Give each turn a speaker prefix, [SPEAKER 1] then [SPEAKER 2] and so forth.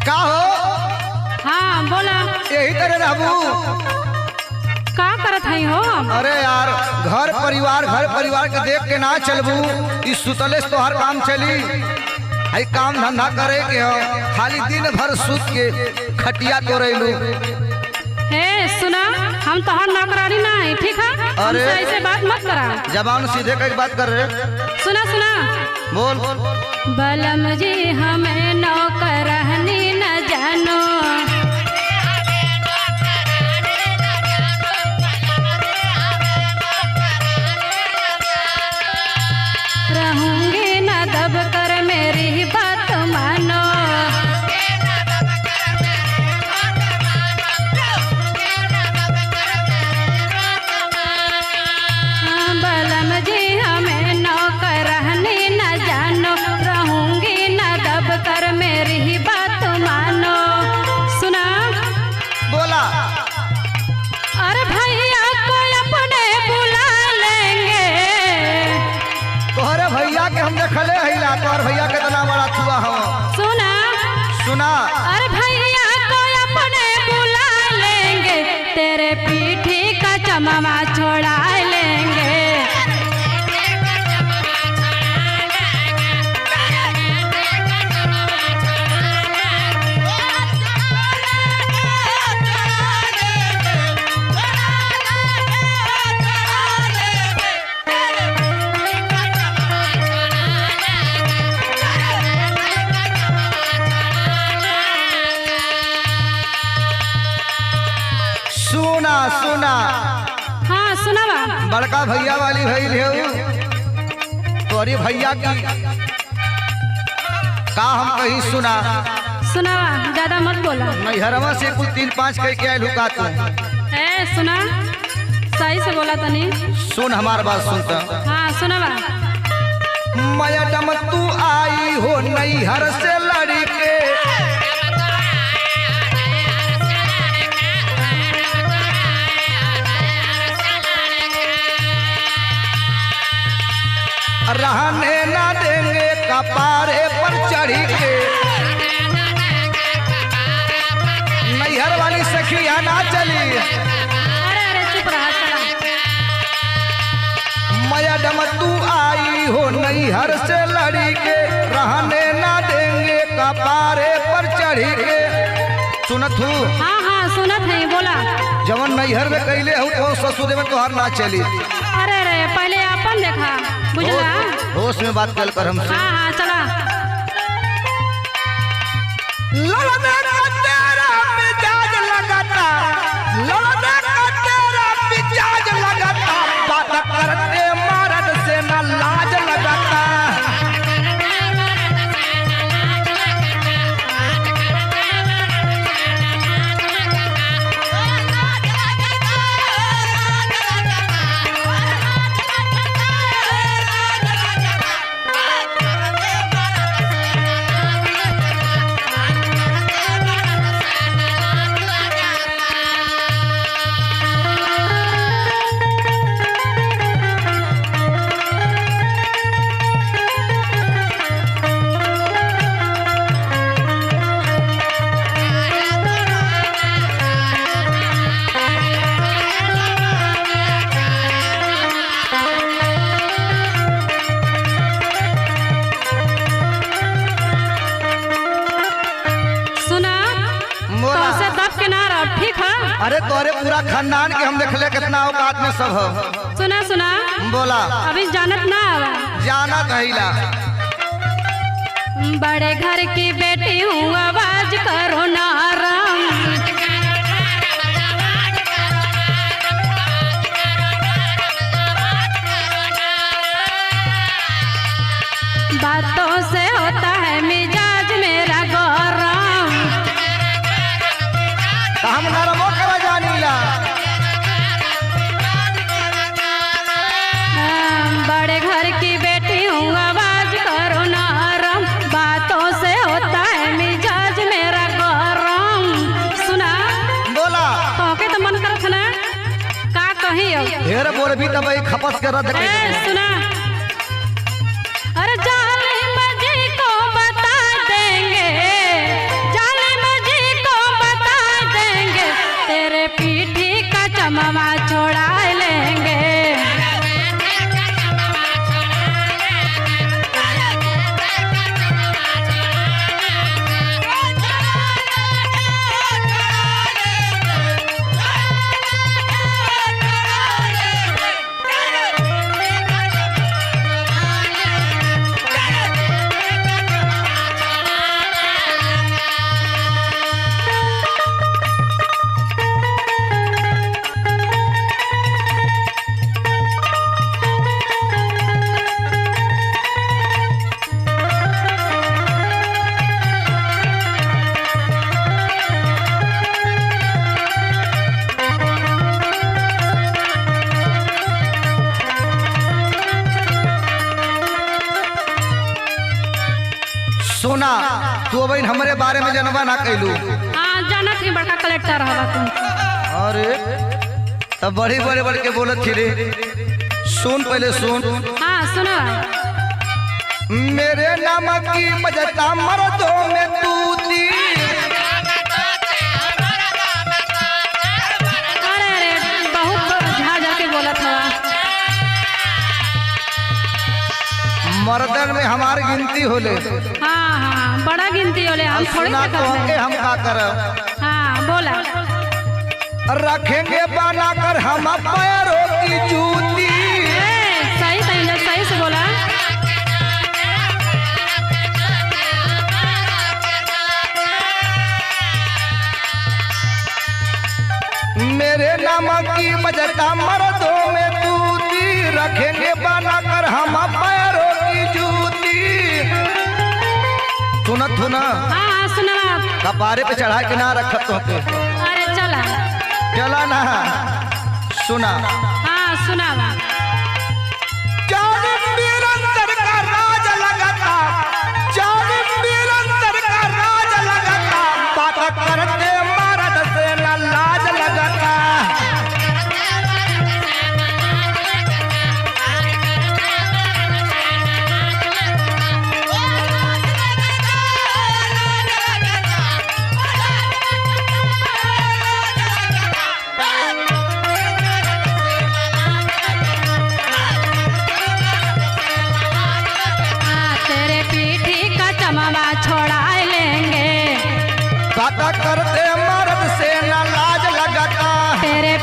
[SPEAKER 1] का हो?
[SPEAKER 2] हाँ बोला।
[SPEAKER 1] यही तरह रहबू?
[SPEAKER 2] का करत हई हो?
[SPEAKER 1] अरे यार घर परिवार के देख के ना चलबू। इस सुतले से तोहर काम चली। हई काम धंधा करे के हो, खाली दिन भर सुत के खटिया तोड़ेलू।
[SPEAKER 2] हे सुना, हम तोहर नौकरानी ना है, ठीक है?
[SPEAKER 1] अरे
[SPEAKER 2] हमसे ऐसे बात मत करा।
[SPEAKER 1] जबान सीधे कई बात कर रहे।
[SPEAKER 2] सुना सुना
[SPEAKER 1] बोल।
[SPEAKER 2] बलम जी हमें नौकरानी न जानो, रहूंगी न दब कर मेरी बात मानो। बलम जी हमें नौकरानी न जानो, रहूंगी न दब कर मेरी बात मानो। सुना
[SPEAKER 1] बोला।
[SPEAKER 2] अरे भैया को अपने बुला लेंगे।
[SPEAKER 1] तोहरे भैया के हम देखले हईला, तोहर भैया के तना बड़ा थुआ हो।
[SPEAKER 2] सुना
[SPEAKER 1] सुना।
[SPEAKER 2] अरे भैया को अपने बुला लेंगे, तेरे पीठी का चममा छोड़ा लेंगे।
[SPEAKER 1] सुना सुना।
[SPEAKER 2] हाँ सुनावा।
[SPEAKER 1] बड़का भैया वाली भइल है तोरी भैया की का हम कहीं सुना।
[SPEAKER 2] सुनावा, ज्यादा मत बोला।
[SPEAKER 1] नैहरवा से कुल 3-5 कह के आयल का तू।
[SPEAKER 2] ए सुना, सही से बोला तनी।
[SPEAKER 1] सुन हमार बात सुनता।
[SPEAKER 2] हाँ सुनावा।
[SPEAKER 1] मैडम तू आई हो नैहर से लड़ी के, रहने ना देंगे कपारे पर चढ़ी के। नैहर वाली सखिया ना चली।
[SPEAKER 2] अरे अरे चुप रहा, चला।
[SPEAKER 1] मैडम तू आई हो नैहर से लड़ी के, रहने ना देंगे कपारे पर चढ़ी के। सुनत हूँ?
[SPEAKER 2] हाँ हाँ सुनत है, बोला।
[SPEAKER 1] जवन नैहर में कैले हूँ तो ससुर में तोहर ना चली।
[SPEAKER 2] अरे अरे पहले अपन देखा, बुझला?
[SPEAKER 1] होश में बात कर हमसे।
[SPEAKER 2] हाँ हाँ चला।
[SPEAKER 1] लड़ने का तेरा मिजाज लगाता, लड़ने का तेरा मिजाज लगाता, बात करते मर्द से न लाज लगाता। अरे तोरे पूरा खानदान के हम देखले कितना औकात में सब हो।
[SPEAKER 2] सुना सुना।
[SPEAKER 1] बोला।
[SPEAKER 2] अभी जानत ना आवा।
[SPEAKER 1] जानत हईला।
[SPEAKER 2] बड़े घर की बेटी हूँ, आवाज करो नाराम। बातों से होता है मिजाज मेरा गौरम।
[SPEAKER 1] हम नरमो करा जानीला।
[SPEAKER 2] बड़े घर की बेटी हूँ, आवाज करो नाराम। बातों से होता है मिजाज मेरा गौरम। सुना।
[SPEAKER 1] बोला।
[SPEAKER 2] तो के तो मन करत ना का कही हो।
[SPEAKER 1] ढेर बोल भी तब खपस के रद्द कर।
[SPEAKER 2] सुना। अरे जालिम जी को बता देंगे, जालिम
[SPEAKER 1] तू अब हमरे बारे में जनवा ना कैलू।
[SPEAKER 2] हाँ जानत ही बड़का कलेक्टर हवा तुम।
[SPEAKER 1] अरे तब बड़ी बड़े बड़े के बोलत थी रे। सुन पहले सुन।
[SPEAKER 2] हाँ सुनो।
[SPEAKER 1] मेरे नाम की मजता मर्दों में तू थी।
[SPEAKER 2] अरे अरे बहुत झाझा के बोलत हवा।
[SPEAKER 1] मर्दन में हमारी गिनती होले।
[SPEAKER 2] हाँ हाँ बड़ा गिनती होले हम थोड़ी
[SPEAKER 1] सुना तो
[SPEAKER 2] करते हैं।
[SPEAKER 1] हम का करब।
[SPEAKER 2] हाँ बोला।
[SPEAKER 1] रखेंगे बना कर हम पैरों की जूती।
[SPEAKER 2] सही सही सही से बोला।
[SPEAKER 1] मेरे नाम की मजता मर्दों में तूती। रखेंगे बना कर हम पैरों की जूती। सुनत हो ना।
[SPEAKER 2] हाँ सुना।
[SPEAKER 1] कपारे पे चढ़ा के ना रखत होते।
[SPEAKER 2] अरे चला
[SPEAKER 1] चला ना। सुना।
[SPEAKER 2] हाँ सुनावा।
[SPEAKER 1] जालिम निरंतर का राज लगाता। जालिम निरंतर का राज लगाता। बात करते मर्द से न लाज लगाता।
[SPEAKER 2] तेरे पीठी का चमवा छोड़ा लेंगे।
[SPEAKER 1] बात करते मर्द से न लाज लगाता।
[SPEAKER 2] तेरे